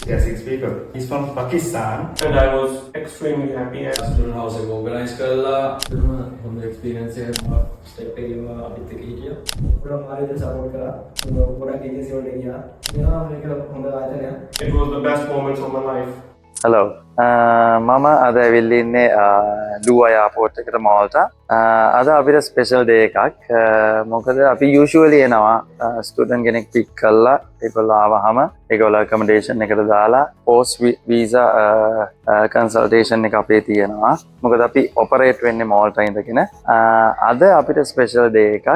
Yes, six people. He's from Pakistan. And I was extremely happy. Student house එක organize කරලා හොඳ experience එකක් step එකේම අපිත් එක්ක හිටියා. ගොඩක් ආයෙත් support කරා. ගොඩක් agency වලට ගියා. මේක හොඳ ආයතනයක්. It was the best moments of my life. Hello. මම අද ඇවිල්ලා ඉන්නේ ලුවා එයාපෝට් එකට මාල්ටා. අද අපිට ස්පෙෂල් ඩේ එකක්. මොකද අපි යූෂුවලි එනවා ස්ටුඩන්ට් කෙනෙක් පික් කරලා ඒගොල්ලෝ ආවහම ඒගොල්ලෝ ඇකොමඩේෂන් එකට දාලා පෝස්ට් වීසා කන්සල්ටේෂන් එක අපේ තියෙනවා. මොකද අපි ඔපරේට් වෙන්නේ මාල්ටා ඉඳගෙන. අද අපිට ස්පෙෂල් ඩේ එකක්.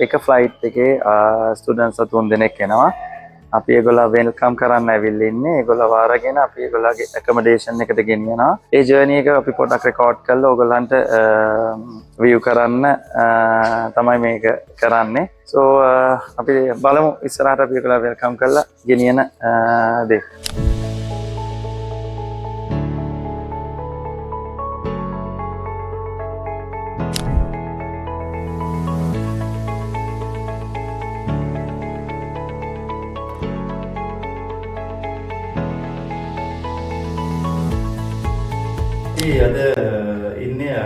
එක ෆ්ලයිට් එකේ ස්ටුඩන්ට්ස් 3 දෙනෙක් එනවා. අපි ඒගොල්ලෝ වෙල්කම් කරන්න ඇවිල්ලා ඉන්නේ. ඒගොල්ලෝ වාරගෙන අපි ඒගොල්ලෝගේ ඇකොමඩේෂන් එකට ගෙනියනවා. ඒ ජර්නි එක අපි පොඩ්ඩක් රෙකෝඩ් කරලා ඕගොල්ලන්ට view කරන්න තමයි මේක කරන්නේ. So අපි බලමු ඉස්සරහට අපි ඒගොල්ලෝ වෙල්කම් කරලා ගෙනියන දේ. අද ඉන්නේ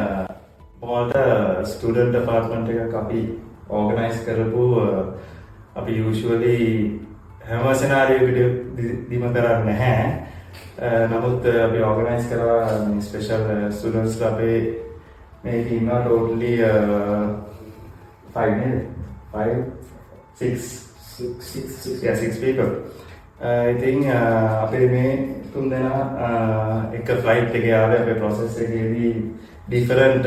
මාල්ටා ස්ටුඩන්ට් අපාර්ට්මන්ට් එකක් අපි ඕගනයිස් කරපු අපි යූෂුවලි හැම සිනාරියෝකදීම කරන්නේ නැහැ. නමුත් අපි ඕගනයිස් කරා ස්පෙෂල් ස්ටුඩන්ට්ස් අපේ මේක ඉන්නවා ටෝටලි 6 people. ඉතින් අපේ මේ තුන් දෙනා එක ෆ්ලයිට් එකේ ආවේ අපේ process එකේදී different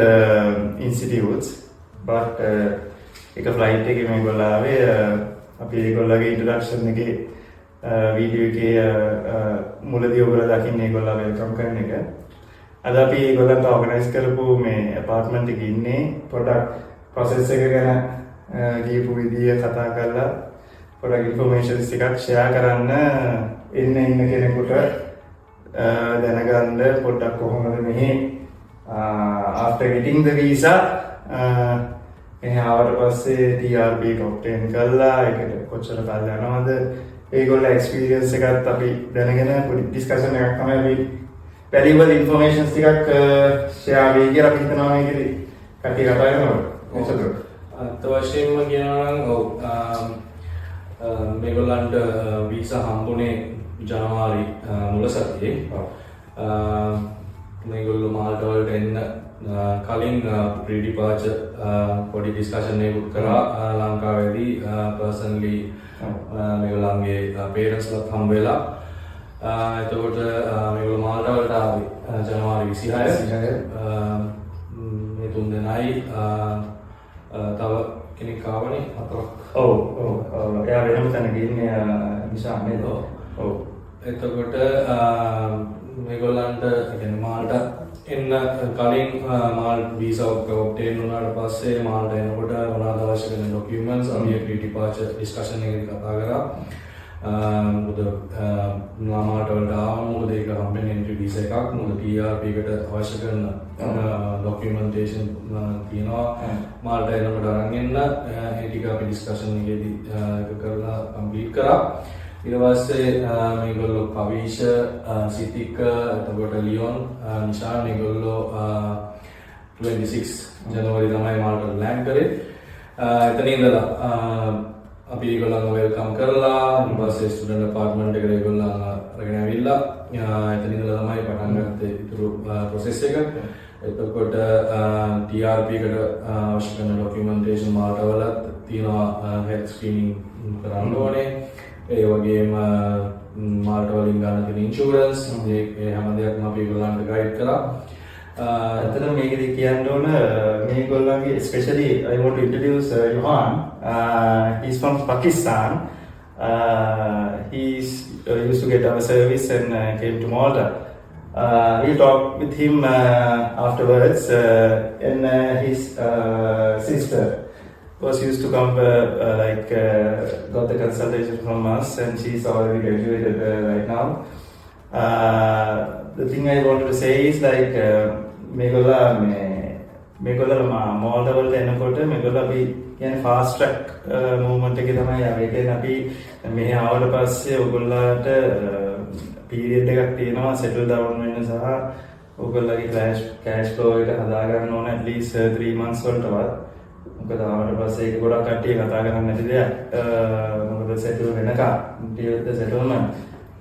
institutes but එක ෆ්ලයිට් එකේ මේගොල්ලෝ ආවේ අපි ඒගොල්ලෝගේ introduction එකේ වීඩියෝ එකේ මුලදී ඔයගොල්ලෝ දකින්න ඒගොල්ලෝ වෙල්කම් කරන එක. අද අපි ඒගොල්ලන්ට ඕගනයිස් කරපු මේ apartment එකේ ඉන්නේ පොඩක් process එක ගැන කියපු විදිය කතා කරලා පොඩක් information ටිකක් share කරන්න ඉන්න කෙනෙකුට දැනගන්න පොඩ්ඩක් කොහොමද මෙහි after getting the visa එහේ ආවට පස්සේ TRP එක obtain කළා ඒකට කොච්චර කාල යනවද ඒගොල්ලෝ experience එකත් අපි දැනගෙන පොඩි discussion එකක් තමයි අපි valuable information ටිකක් share වෙයි කියලා අපි හිතනවා මේකේ කටි කතා කරනවා මොකද අත් වශයෙන්ම කියනවා නම් ඔව් මේගොල්ලන්ට වීසා හම්බුනේ ජනවාරි මුල සතියේ. මේගොල්ලෝ මාල්ටා වලට එන්න කලින් ප්‍රී ඩිපාර්චර් පොඩි ඩිස්කෂන් එකක් කරා ලංකාවේදී පර්සනලි මේගොල්ලන්ගේ පේරන්ට්ස්ලත් හම්බ වෙලා එතකොට මේගොල්ලෝ මාල්ටා වලට ආවේ ජනවාරි 26 මේ තුන් දෙනයි තව කෙනෙක් ආවනේ හතරක්. ඔව් එයා වෙනම තැනක ඉන්නේ නිසා නේද? ඔව් එතකොට මේගොල්ලන්ට කියන්නේ මාල්ටා එන්න කලින් මාල් වීසා ඔබ්ටේන් වුණාට පස්සේ මාල්ටා එනකොට මොනවද අවශ්‍ය කරන ડોකියුමන්ට්ස් අපි ප්‍රී ඩිපාර්චර් ඩිස්කෂන් එකේදී කතා කරා. මොකද මාල්ටා වලට ආවම මොකද ඒක හම්බෙන්නේ එන්ට්‍රි වීසා එකක්. මොකද TRP එකට අවශ්‍ය කරන ડોකියුමන්ටේෂන් තියෙනවා. මාල්ටා එනකොට අරන් එන්න ඒ ටික අපි ඩිස්කෂන් එකේදී ඒක කරලා කම්ප්ලීට් කරා. ඊට පස්සේ මේගොල්ලෝ පවිෂ සිතික එතකොට ලියොන් නිෂාන් මේගොල්ලෝ 26 ජනවාරි තමයි මාල්ටා ලෑන්ඩ් කරේ. එතන ඉඳලා අපි ඒගොල්ලන්ව වෙල්කම් කරලා ඊට පස්සේ ස්ටුඩන්ට් අපාර්ට්මන්ට් එකට ඒගොල්ලන් අරගෙන ඇවිල්ලා එතන ඉඳලා තමයි පටන් ගත්තේ ඊටු ප්‍රොසෙස් එක. එතකොට TRP එකට අවශ්‍ය කරන ડોකියුමන්ටේෂන් මාල්ටා වල තියෙනවා හෙල්ත් ස්ක්‍රීනින් කරන්න ඕනේ. ඒ වගේම මාල්ටා වලින් ගන්න තියෙන ඉන්ෂුරන්ස් ඒ හැම දෙයක්ම අපි ඒගොල්ලන්ට ගයිඩ් කරා. ඇත්තටම මේකදී කියන්න ඕන මේගොල්ලන්ගේ especially I want to introduce Johan. He's from Pakistan. He's used to get our service and came to Malta. We'll talk with him afterwards. And his sister was used to come got the consultation from us and she's already graduated right now. The thing I wanted to say is මේගොල්ලෝ මාල්ටා වලට එනකොට මේගොල්ලෝ අපි කියන්නේ fast track movement එකේ තමයි ආවේ. ඒ කියන්නේ අපි මෙහි ආවට පස්සේ ඔයගොල්ලන්ට පීරියඩ් එකක් තියෙනවා සෙටල් ඩවුන් වෙන්න සහ ඔයගොල්ලන්ගේ කෑෂ් ෆ්ලෝ එක හදා ගන්න ඕන at least 3 months වලටවත්. මොකද ආවට පස්සේ ඒක ගොඩක් කට්ටිය කතා කරන්නේ නැති දෙයක්. මොකද සෙටල් වෙනකම් ටියර් ද සෙටල්මන්ට්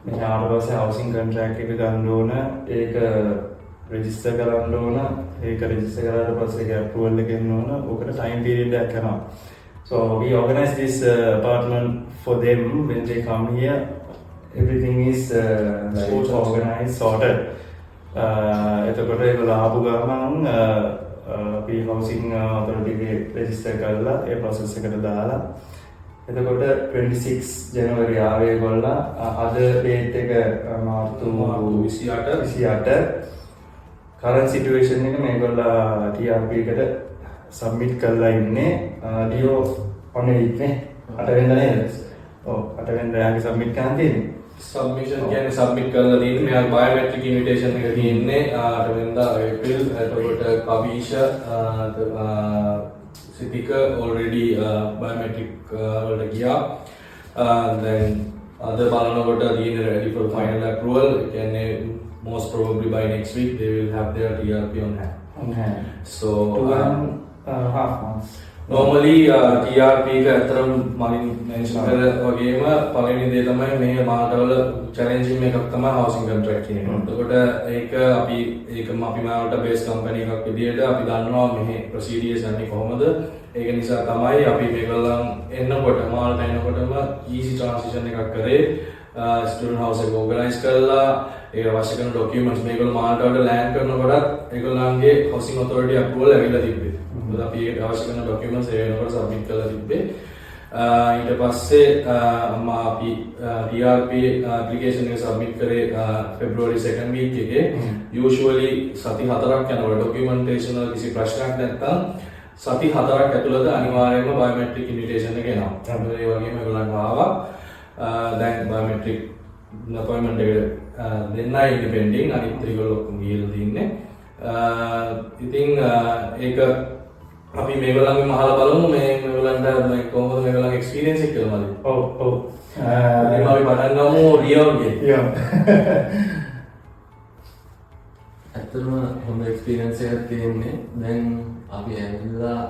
මෙහි ආවට පස්සේ හවුසින් කොන්ට්‍රැක්ට් එක ගන්න ඕන. ඒක රෙජිස්ටර් කරන්න ඕන. ඒක රෙජිස්ටර් කරාට පස්සේ ඒක අප්‍රූවල් එක එන්න ඕන. ඕකට ටයිම් පීරියඩ් එකක් යනවා. So we organize this apartment for them when they come here. Everything is organized, sorted. එතකොට ඒගොල්ලෝ ආපු ගමන් අපි housing authority එකේ register කරලා ඒ process එකට දාලා එතකොට 26 ජනවරි ආවේ ඒගොල්ලෝ අද date එක මාර්තු 28 current situation එක මේගොල්ලෝ TRP එකට submit කරලා ඉන්නේ ඩියෝ on 8 නේ 8 වෙනිදා නේද? ඔව් 8 වෙනිදා යාගේ submit කරන්න තියෙන්නේ. සබ්මිෂන් කියන්නේ සබ්මිට් කරලා තියෙන්නේ මෙයා බයෝමෙට්‍රික් ඉන්විටේෂන් එක තියෙන්නේ 8 වෙනිදා ඒප්‍රිල්. එතකොට කවිෂ සිතික already බයෝමෙට්‍රික් වලට ගියා. then අද බලනකොට තියෙන්නේ ready for final approval. කියන්නේ most probably by next week they will have their TRP on hand. So 2.5 months. normally TRP එක අතරම මලින් මෙන්ෂන් කරලා වගේම පළවෙනි දේ තමයි මේ මාර්ගවල චැලෙන්ජින් එකක් තමයි housing contract කියන එක. එතකොට ඒක අපි මාවට බේස් කම්පැනි එකක් විදිහට අපි දන්නවා මෙහි ප්‍රොසීඩියර්ස් යන්නේ කොහොමද. ඒක නිසා තමයි අපි මේගොල්ලන් එන්නකොට මාල්ට එනකොටම easy transition එකක් කරේ. ස්ටුඩන්ට් හවුස් එක ඕගනයිස් කරලා ඒ අවශ්‍ය කරන ඩොකියුමන්ට්ස් මේගොල්ලෝ මාල්ට වලට ලෑන්ඩ් කරනකොටත් ඒගොල්ලන්ගේ housing authority approval ඇවිල්ලා තිබ්බේ. මොකද අපි අවශ්‍ය කරන ඩොකියුමන්ට්ස් ඒ වෙනකොට සබ්මිට් කරලා තිබ්බේ. ඊට පස්සේ අපි TRP application එක සබ්මිට් කරේ February 2nd week එකේ. usually සති 4ක් යනකොට documentation වල කිසි ප්‍රශ්නයක් නැත්නම් සති 4ක් ඇතුළත අනිවාර්යයෙන්ම biometric invitation එක එනවා. ඒ වගේම ඒගොල්ලන්ට ආවා. දැන් biometric appointment එක දෙන්නයි ඉන්නේ pending. අනිත් ඒගොල්ලෝ ඔක්කොම ගිහලා තින්නේ. ඉතින් ඒක අපි මේගොල්ලන්ගෙන් අහලා බලමු මේගොල්ලන්ට කොහොමද මේගොල්ලන්ගේ එක්ස්පීරියන්ස් එක කියලා මල්ලි. ඔව්. අපි පටන් ගමු රියෝගේ. ඇත්තටම හොඳ එක්ස්පීරියන්ස් එකක් තියෙන්නේ. දැන් අපි ඇවිල්ලා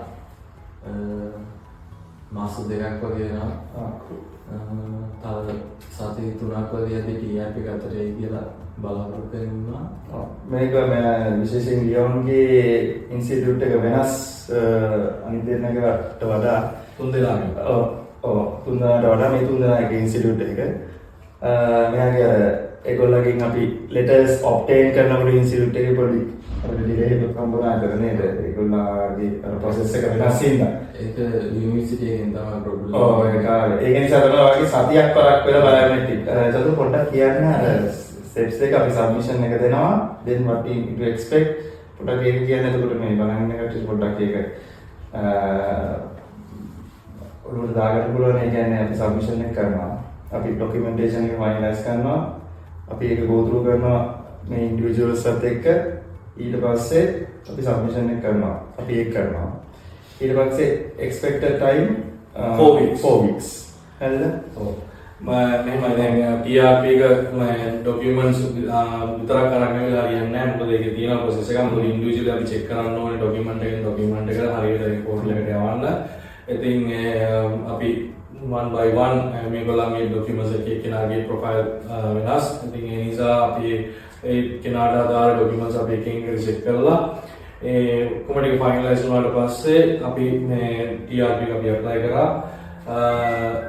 මාස 2ක් වගේ යනවා. තව සති 3ක් වගේ යද්දී TRP එක අතරේ කියලා බලාපොරොත්තු වෙනවා. මේක විශේෂයෙන් ලියෝන්ගේ ඉන්ස්ටිටියුට් එක වෙනස් අනිත් දෙන්නකට වඩා තුන් දෙනාගේ. ඔව් තුන් දෙනාට වඩා මේ තුන් දෙනාගේ ඉන්ස්ටිටියුට් එක මෙයාගේ ඒගොල්ලගෙන් අපි ලෙටර්ස් ඔබ්ටේන් කරනකොට ඉන්ස්ටිටියුට් එකේ පොඩි අපිට ඩිලේ එකක් හම්බුනා නේද? ඒගොල්ලන්ගේ ප්‍රොසෙස් එක වෙනස් වෙනවා. ඒක යුනිවර්සිටි එකෙන් තමයි ප්‍රොබ්ලම්. ඔව් ඒක නිසා තමයි වගේ සතියක් පරක් වෙලා බයෝමෙට්‍රික්. ඒක පොඩ්ඩක් කියන්න steps එක අපි submission එක දෙනවා. then what we to expect පොඩ්ඩක් ඒක කියන්නේ එතකොට මේ බලන්න එකට පොඩ්ඩක් ඒක ඔළුවට දාගන්න පුළුවන්. ඒ කියන්නේ අපි submission එක කරනවා. අපි documentation එක finalize කරනවා. අපි ඒක go through කරනවා මේ individuals සත් එක්ක. ඊට පස්සේ අපි submission එක කරනවා. අපි ඒක කරනවා. ඊට පස්සේ expected time 4 weeks. හරිද? ඔව්. මෙහෙම දැන් TRP එක ඩොකියුමන්ට්ස් විතරක් අරගෙන වෙලා හරියන්නේ නැහැ. මොකද ඒකේ තියෙන ප්‍රොසෙස් එක මොකද ඉන්ඩිවිජුවලි අපි චෙක් කරන්න ඕනේ ඩොකියුමන්ට් එකෙන් ඩොකියුමන්ට් එකට හරියට රිපෝට් එකට යවන්න. ඉතින් අපි one by one මේගොල්ලන්ගේ ඩොකියුමන්ට්ස් එක එක්කෙනාගේ ප්‍රොෆයිල් වෙනස්. ඉතින් ඒ නිසා අපි ඒ කෙනාට අදාළ ඩොකියුමන්ට්ස් අපි එකකින් චෙක් කරලා ඒ ඔක්කොම ටික ෆයිනලයිස් වුණාට පස්සේ අපි මේ TRP එක අපි ඇප්ලයි කරා.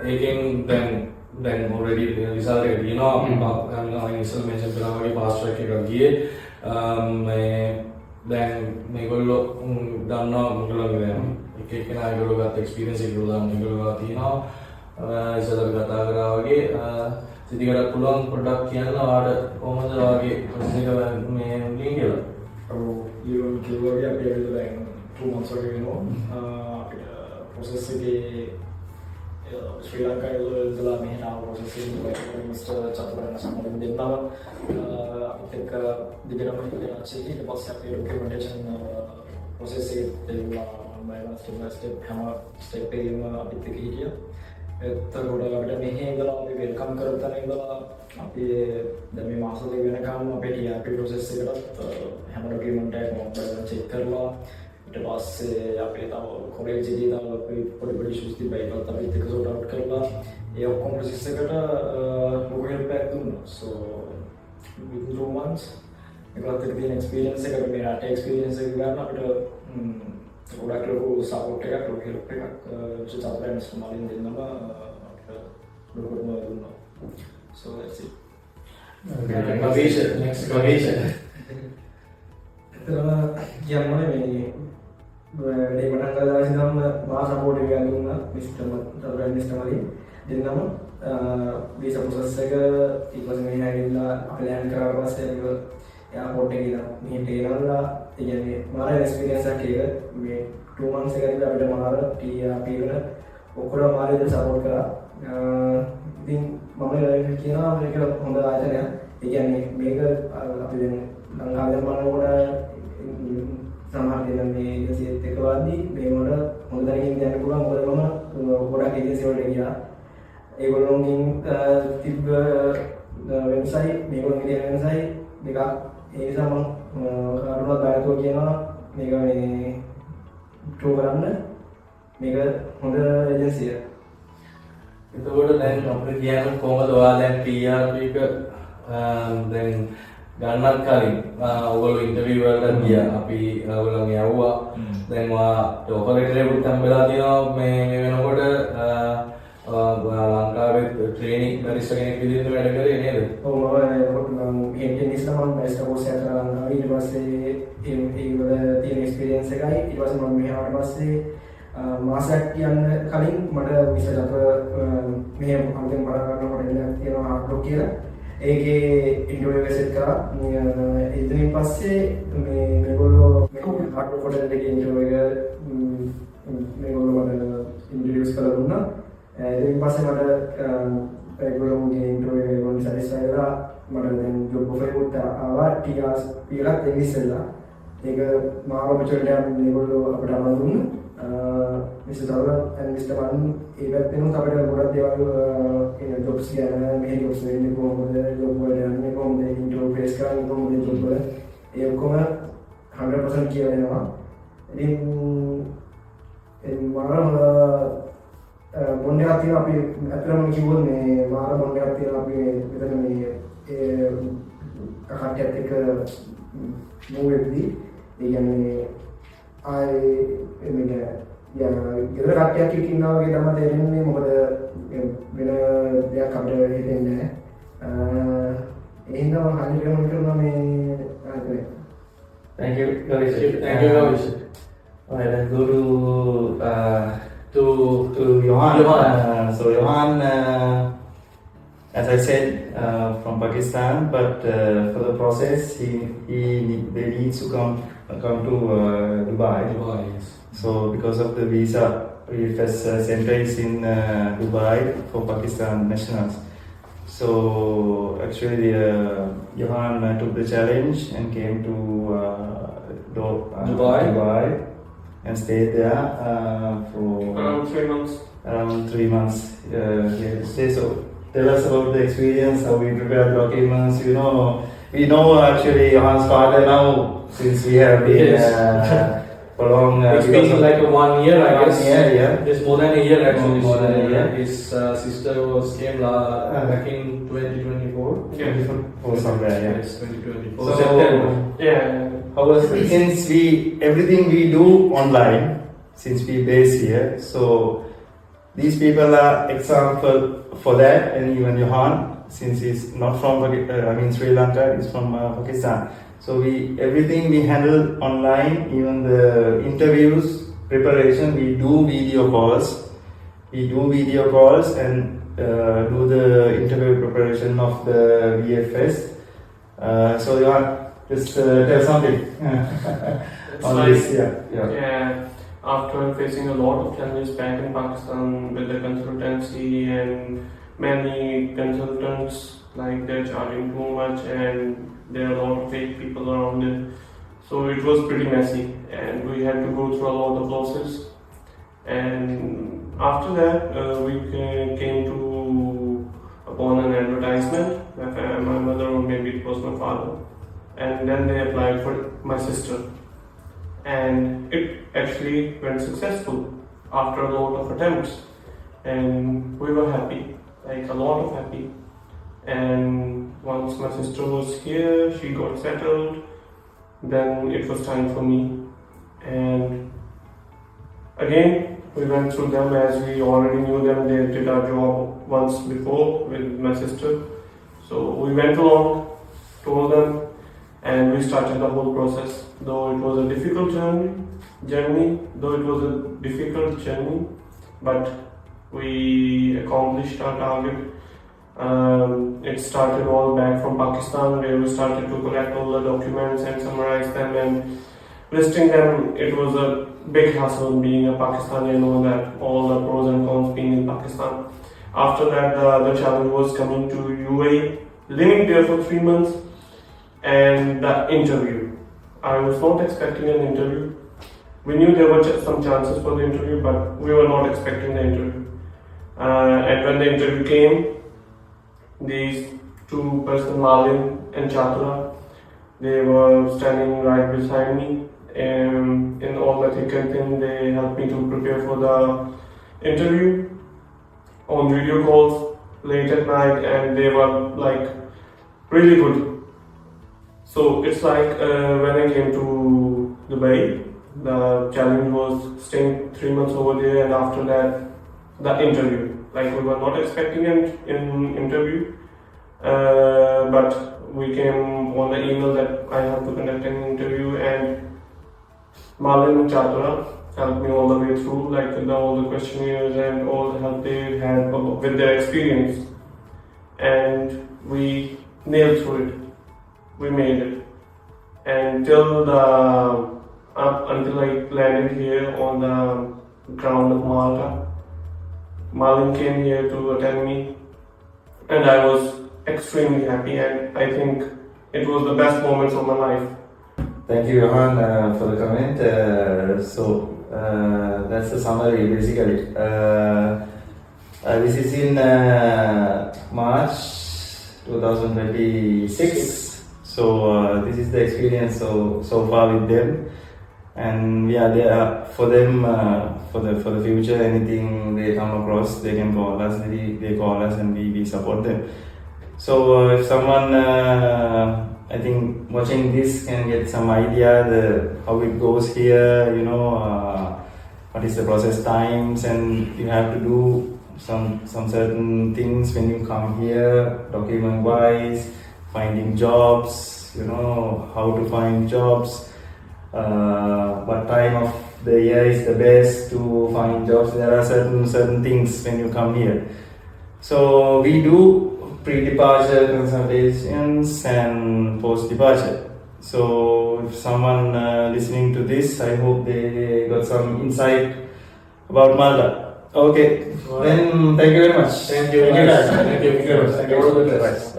ඒකෙන් දැන් already result එක තියෙනවා. අපි ඉස්සෙල් මෙන්ෂන් කරා වගේ fast track එකක් ගියේ. දැන් මේගොල්ලෝ දන්නවා මොකලගේ එක එකනා ඒගොල්ලෝ ගත්ත එක්ස්පීරියන්ස් එක ඒගොල්ලෝ තියෙනවා. ඉස්සෙල්ලා කතා කරා වගේ සිතිකට පුළුවන් පොඩ්ඩක් කියන්න ඔයාලට කොහොමද ඔයාගේ ප්‍රොසෙස් එක මේ මුලින් කියලා. ඔව් ලියෝන් කිව්වා අපි ඇවිල්ලා දැන් 2 months වගේ වෙනවා. අපිට process එකේ ශ්‍රී ලංකාවේ ඉඳලා මෙහෙට ආව process එක මිස්ටර් චතුරාර්ය සම්බන්ධ දෙන්නව අපිට එක දිගටම ඉඳලා ඊට පස්සේ අපි documentation process එක දෙන්නා step by step හැම ස්ටෙප් එකේම අපිත් එක්ක හිටියා. එතකොට අපිට මෙහි ඉඳලා අපි වෙල්කම් කරපු තැන ඉඳලා අපි දැන් මේ මාස දෙක වෙනකම් අපේ TRP process එකටත් හැම ඩොකියුමන්ට් එකම බලලා චෙක් කරලා ඊට පස්සේ අපේ තව කොලෙජ් එකේ තව අපි පොඩි ඉෂුස් තිබ්බා ඒකත් අපිත් එක්ක සෝට් අවුට් කරලා ඒ ඔක්කොම process එකට ලොකු help එකක් දුන්නා. So within 2 months ඒකත් එක්ක තියෙන experience එක අපි මේ රටේ experience එක ගන්න අපිට ගොඩක් ලොකු support එකක් ලොකු help එකක් චතුරාර්ය ස්මාලින් දෙන්නම අපිට ලොකුම දුන්නා. So that's it. Kavisha, next Kavisha. එතන කියන්න මේ වැඩේ පටන් ගන්න ඉඳන් මා සපෝට් එක දුන්නා චතුරාර්ය ස්මාලින් දෙන්නම වීසා process එක ඊට පස්සේ මෙහි ඇවිල්ලා අපි ලෑන්ඩ් කරාට පස්සේ ඒක එයාපෝට් එකේ ඉඳන් මෙහෙට එනවලා ඒ කියන්නේ මාර එක්ස්පීරියන්ස් එකක් ඒක මේ 2 months එකකට අපිට මාර TRP වල ඔක්කොම මාරේද සපෝට් කරා. ඉතින් මම කියනවා මේක හොඳ ආයතනයක්. ඒ කියන්නේ මේක අපි දැන් ලංකාවේ බලනකොට සමහර දෙනා මේ ඒජන්සියත් එක්ක වාදී මේවට හොඳ දැනකින් යන්න පුළුවන්. මොකද මම ගොඩක් ඒජන්සි වලට ගියා. ඒගොල්ලෝගෙන් තිබ්බ වෙනසයි මේගොල්ලෝගේ තියෙන වෙනසයි දෙකක්. ඒ නිසා මම කාටවත් බයතුව කියනවා මේක මේ ට්‍රෝ කරන්න මේක හොඳ ඒජන්සියක්. එතකොට දැන් අපිට කියන්න කොහොමද ඔයා දැන් TRP එක දැන් ගන්නත් කලින් ඔයගොල්ලෝ ඉන්ටර්විව් වලට ගියා. අපි ඔයගොල්ලන් යවුවා. දැන් ඔයා ඔෆර් ලෙටර් එකක් හම්බෙලා තියෙනවා මේ වෙනකොට ලංකාවේ ට්‍රේනින් බැරිස්ටර් කෙනෙක් විදිහට වැඩ කරේ නේද? ඔව් මම හෙන්ටෙන් ඉස්සම බැරිස්ටර් කෝස් එක කරනවා. ඊට පස්සේ ඒ වල තියෙන එක්ස්පීරියන්ස් එකයි ඊට පස්සේ මම මෙහාට පස්සේ මාසයක් යන්න කලින් මට විසජත මෙහෙම අන්තිම බල ගන්නකොට ඉලක්ක තියෙනවා හાર્ඩ්රොක් කියලා. ඒකේ ඉන්ටර්විව් එක සෙට් කරා. ඉතින් පස්සේ මේගොල්ලෝ හાર્ඩ්රොක් හොටල් එකේ ඉන්ටර්විව් එක මේගොල්ලෝ මට ඉන්ටර්විව්ස් කරලා දුන්නා. ඉතින් පස්සේ මට ඒගොල්ලෝගේ ඉන්ටර්විව් එක ගොඩක් සැටිස්ෆයි වෙලා මට දැන් ජොබ් ඔෆර් එකක් ආවා TRP එකත් ඉස්සෙල්ලා. ඒක මාව ඔපචුනිටි එකක් මේගොල්ලෝ අපිට අරන් දුන්නා. Mr. Dawar and Mr. Wan ඒ පැත්තෙනුත් අපිට ගොඩක් දේවල් කියන ජොබ්ස් ගැන මෙහි ජොබ්ස් වෙන්නේ කොහොමද ජොබ් වල යන්නේ කොහොමද ඉන්ටර්විව් ෆේස් කරන්නේ කොහොමද ජොබ් වල ඒ ඔක්කොම 100% කියලා දෙනවා. ඉතින් මාර බොන්ඩ් එකක් තියෙනවා අපි අතරම කිව්වොත් මේ මාර බොන්ඩ් එකක් තියෙනවා අපි මෙතන මේ ඒ කහට්ටියත් එක්ක මූව් වෙද්දී ඒ කියන්නේ ගෙදර කට්ටියක් එක්ක ඉන්නවා වගේ තමයි තේරෙන්නේ. මොකද වෙන දෙයක් අපිට හිතෙන්නේ නැහැ. ඒ හින්දා මම හරියට රෙකමන්ඩ් කරනවා මේ ආයතනය. Thank you, Kavisha. Thank you, Kavisha. Alright, let's go to Johan. So Johan, as I said, from Pakistan, but for the process, they need to come to Dubai. Dubai, yes. So because of the visa, VFS center is in Dubai for Pakistan nationals. So actually, Johan took the challenge and came to Dubai and stayed there for around 3 months. Around 3 months. Yeah. So tell us about the experience, how we prepare documents. We know actually Johan's father now since we have been for long. It's been like 1 year, I guess. 1 year, yeah. It's more than a year actually. More than a year. His sister came back in 2024. Yeah. For somewhere, yeah. Yes, 2024. So, September. Yeah. How was since everything we do online since we base here, so these people are example for that, and even Johan, since he's not from Sri Lanka, he's from Pakistan. So everything we handle online, even the interviews preparation, we do video calls. And do the interview preparation of the VFS. So Johan, just tell something on like, this. Yeah. After facing a lot of challenges back in Pakistan with the consultancy and many consultants, like they're charging too much and there are a lot of fake people around it. So it was pretty messy, and we had to go through a lot of losses. And after that, we came to upon an advertisement. My mother, or maybe it was my father, and then they applied for my sister, and it actually went successful after a lot of attempts, and we were happy, like a lot of happy. And once my sister was here, she got settled, then it was time for me. And again, we went through them as we already knew them. They did our job once before with my sister. So we went along, told them, and we started the whole process. Though it was a difficult journey, but we accomplished our target. It started all back from Pakistan, where we started to collect all the documents and summarize them and listing them. It was a big hassle being a Pakistani and all the pros and cons being in Pakistan. After that, the challenge was coming to UAE, living there for 3 months, and the interview. I was not expecting an interview. We knew there were some chances for the interview, but we were not expecting the interview. And when the interview came, these two persons, Malin and Chatura, they were standing right beside me. In all the thick and thin, they helped me to prepare for the interview on video calls late at night, and they were like really good. So it's like when I came to Dubai, the challenge was staying 3 months over there, and after that, the interview. Like we were not expecting an interview, but we came on the email that I have to conduct an interview, and Malin and Chatura helped me all the way through, like all the questionnaires and all the help they had with their experience, and we nailed through it. We made it, and until I landed here on the ground of Malta. Malin came here to attend me, and I was extremely happy, and I think it was the best moments of my life. Thank you, Johan, for the comment. That's the summary, basically. This is in March 2026. So this is the experience so far with them, and we are there for them for the future. Anything they come across, they can call us. They call us, and we support them. So if someone I think watching this can get some idea how it goes here, what is the process times, and you have to do some certain things when you come here, document wise, finding jobs, how to find jobs, what time of the year is the best to find jobs. There are certain things when you come here. So we do pre-departure consultations and post-departure. So if someone listening to this, I hope they got some insight about Malta. Okay, then thank you very much. Thank you. Thank you guys. Thank you. Thank you. All the best.